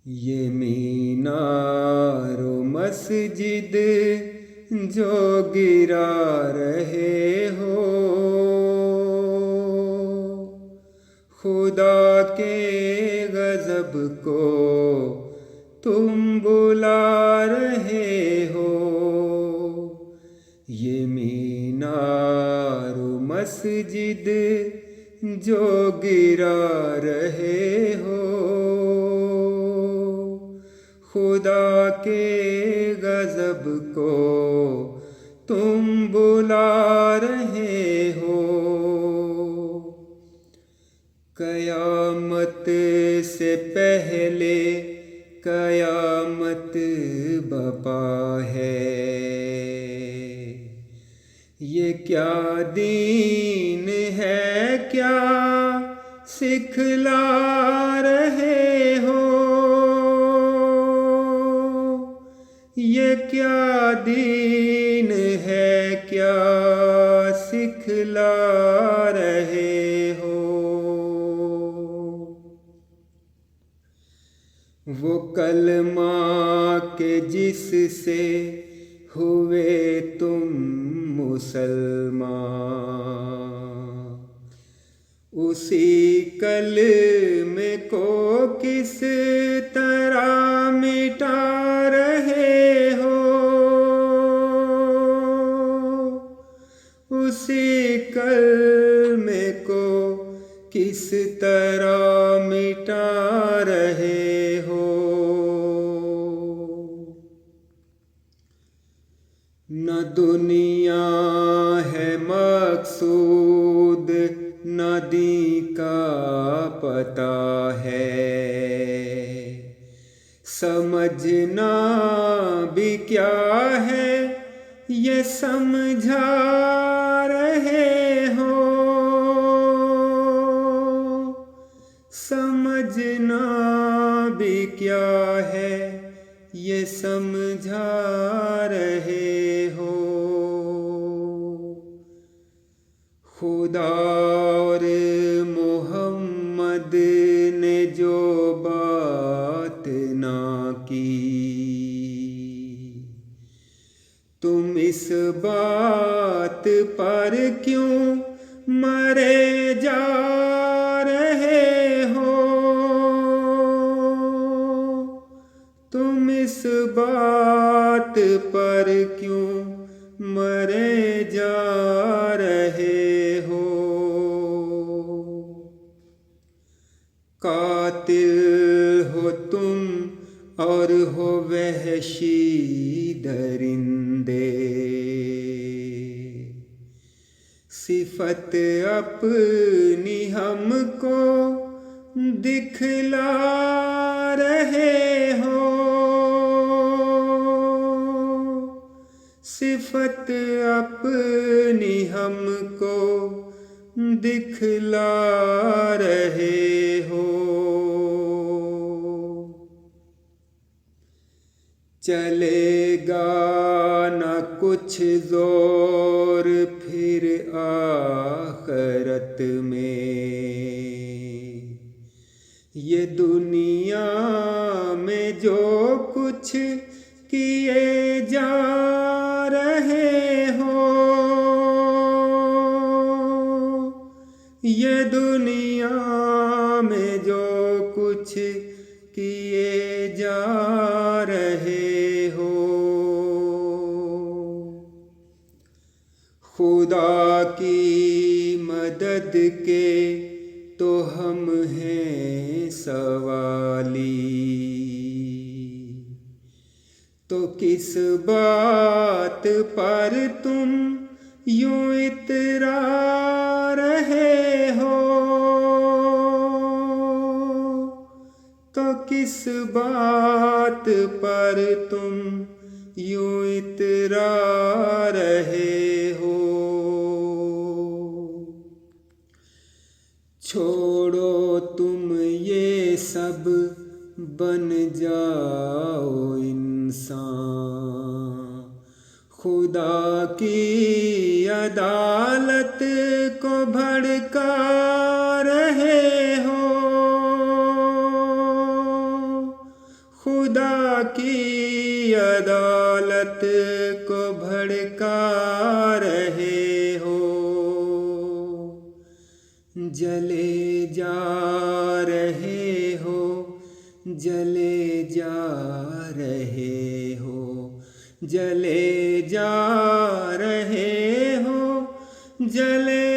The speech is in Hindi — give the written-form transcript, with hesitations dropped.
ये मीनारो मस्जिद जो गिरा रहे हो, खुदा के गज़ब को तुम बुला रहे हो। ये मीनारो मस्जिद जो गिरा रहे हो, खुदा के गज़ब को तुम बुला रहे हो। क़यामत से पहले क़यामत बपा है, ये क्या दीन है क्या सिखला रहे हो। ये क्या दीन है क्या सिखला रहे हो। वो कलमा के जिससे हुए तुम मुसलमान, उसी कलमे को किस तरह मिटा रहे हो। उसी कलमे को किस तरह मिटा रहे हो। न दुनिया है मकसूद न दीन का पता है, समझना भी क्या है ये समझा रहे हो। समझना भी क्या है ये समझा रहे हो। खुदा और मोहम्मद ने जो बात ना की, तुम इस बात पर क्यों मरे जा रहे हो। तुम इस बात पर क्यों मरे जा रहे हो। कातिल हो तुम और हो वहशी दरिंदे, सिफत अपनी हमको दिखला रहे हो। सिफत अपनी हमको दिखला रहे हो। चलेगा न कुछ जोर फिर आखिरत में, ये दुनिया में जो कुछ किए जा रहे हो। ये दुनिया में जो कुछ किए जा रहे हो। खुदा की मदद के तो हम हैं सवाली, तो किस बात पर तुम यूं इतरा रहे हो। तो किस बात पर तुम यूं इतरा रहे हो। छोड़ो तुम ये सब बन जाओ इंसान, खुदा की अदालत को भड़का रहे हो। खुदा की अदालत को भड़का रहे हो। जले जा रहे हो, जले जा रहे हो, जले जा रहे हो, जले